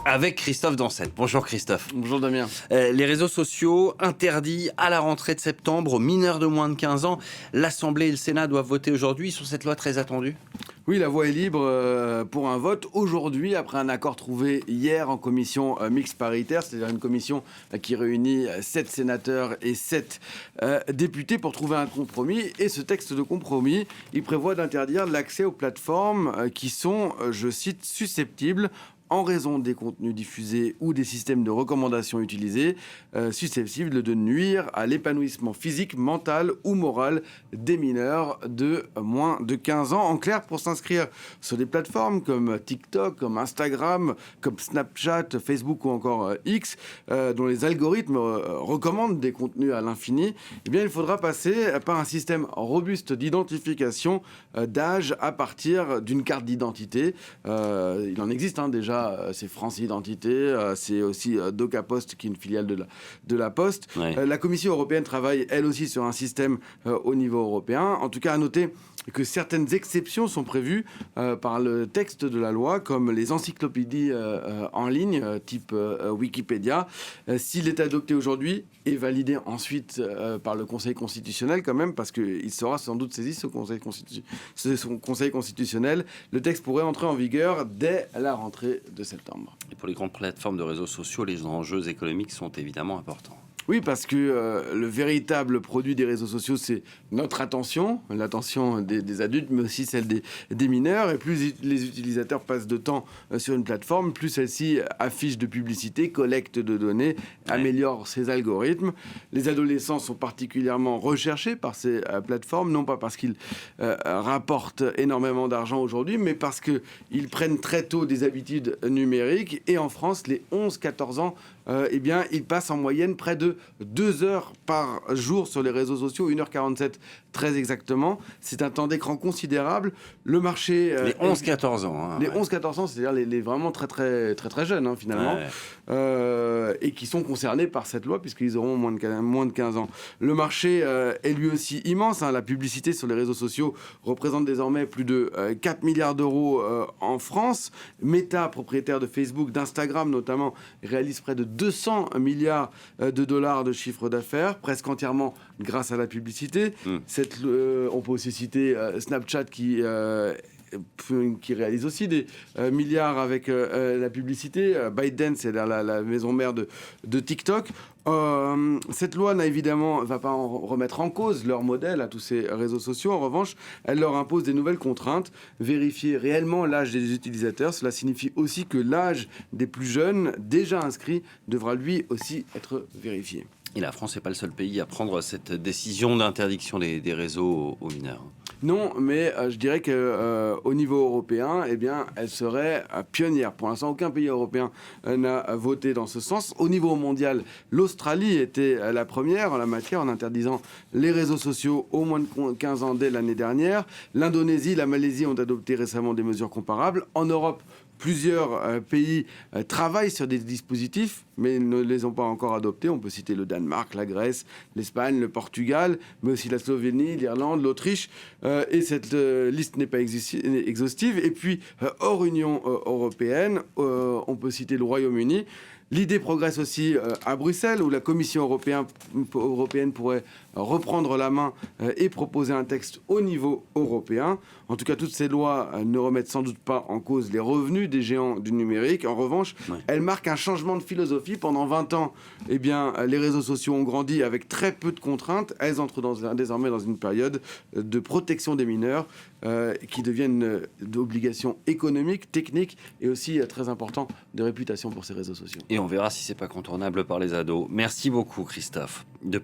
avec Christophe Dansette. Bonjour Christophe. Bonjour Damien. Les réseaux sociaux interdits à la rentrée de septembre aux mineurs de moins de 15 ans. L'Assemblée et le Sénat doivent voter aujourd'hui sur cette loi très attendue. Oui, la voie est libre pour un vote aujourd'hui, après un accord trouvé hier en commission mixte paritaire, c'est-à-dire une commission qui réunit 7 sénateurs et 7 députés pour trouver un compromis. Et ce texte de compromis, il prévoit d'interdire l'accès aux plateformes qui sont, je cite, susceptibles en raison des contenus diffusés ou des systèmes de recommandation utilisés, susceptibles de nuire à l'épanouissement physique, mental ou moral des mineurs de moins de 15 ans. En clair, pour s'inscrire sur des plateformes comme TikTok, comme Instagram, comme Snapchat, Facebook ou encore X, dont les algorithmes recommandent des contenus à l'infini, eh bien, il faudra passer par un système robuste d'identification d'âge à partir d'une carte d'identité. Il en existe déjà. C'est France Identité, c'est aussi DocaPost qui est une filiale de la Poste. Ouais. La Commission européenne travaille elle aussi sur un système au niveau européen. En tout cas, à noter que certaines exceptions sont prévues par le texte de la loi, comme les encyclopédies en ligne, type Wikipédia. S'il est adopté aujourd'hui et validé ensuite par le Conseil constitutionnel quand même, parce qu'il sera sans doute saisi son Conseil constitutionnel, le texte pourrait entrer en vigueur dès la rentrée de septembre. Et pour les grandes plateformes de réseaux sociaux, les enjeux économiques sont évidemment importants. Oui, parce que le véritable produit des réseaux sociaux, c'est notre attention, l'attention des adultes, mais aussi celle des mineurs. Et plus les utilisateurs passent de temps sur une plateforme, plus celle-ci affiche de publicité, collecte de données, améliore ses algorithmes. Les adolescents sont particulièrement recherchés par ces plateformes, non pas parce qu'ils rapportent énormément d'argent aujourd'hui, mais parce qu'ils prennent très tôt des habitudes numériques. Et en France, les 11-14 ans, eh bien, ils passent en moyenne près de 2 heures par jour sur les réseaux sociaux, 1h47 très exactement. C'est un temps d'écran considérable. Le marché... les 11-14 ans. Hein, les 11-14 ans, c'est-à-dire les vraiment très jeunes, hein, finalement, et qui sont concernés par cette loi, puisqu'ils auront moins de 15 ans. Le marché est lui aussi immense. Hein. La publicité sur les réseaux sociaux représente désormais plus de 4 milliards d'euros en France. Meta, propriétaire de Facebook, d'Instagram notamment, réalise près de 200 milliards de dollars de chiffre d'affaires, presque entièrement grâce à la publicité. On peut aussi citer Snapchat qui réalise aussi des milliards avec la publicité. ByteDance, c'est la maison mère de TikTok. Cette loi va pas remettre en cause leur modèle à tous ces réseaux sociaux. En revanche, elle leur impose des nouvelles contraintes. Vérifier réellement l'âge des utilisateurs. Cela signifie aussi que l'âge des plus jeunes, déjà inscrits, devra lui aussi être vérifié. Et la France n'est pas le seul pays à prendre cette décision d'interdiction des réseaux aux mineurs. Non, mais je dirais qu'au niveau européen, eh bien, elle serait pionnière. Pour l'instant, aucun pays européen n'a voté dans ce sens. Au niveau mondial, l'Australie était la première en la matière en interdisant les réseaux sociaux aux moins de 15 ans dès l'année dernière. L'Indonésie, la Malaisie ont adopté récemment des mesures comparables. En Europe, plusieurs pays travaillent sur des dispositifs, mais ne les ont pas encore adoptés. On peut citer le Danemark, la Grèce, l'Espagne, le Portugal, mais aussi la Slovénie, l'Irlande, l'Autriche. Et cette liste n'est pas exhaustive. Et puis, hors Union européenne, on peut citer le Royaume-Uni. L'idée progresse aussi à Bruxelles, où la Commission européenne pourrait reprendre la main et proposer un texte au niveau européen. En tout cas, toutes ces lois ne remettent sans doute pas en cause les revenus des géants du numérique. En revanche, elles marquent un changement de philosophie. Pendant 20 ans, eh bien, les réseaux sociaux ont grandi avec très peu de contraintes. Elles entrent désormais dans une période de protection des mineurs qui deviennent d'obligations économiques, techniques et aussi très important de réputation pour ces réseaux sociaux. Et on verra si c'est pas contournable par les ados. Merci beaucoup Christophe. Depuis le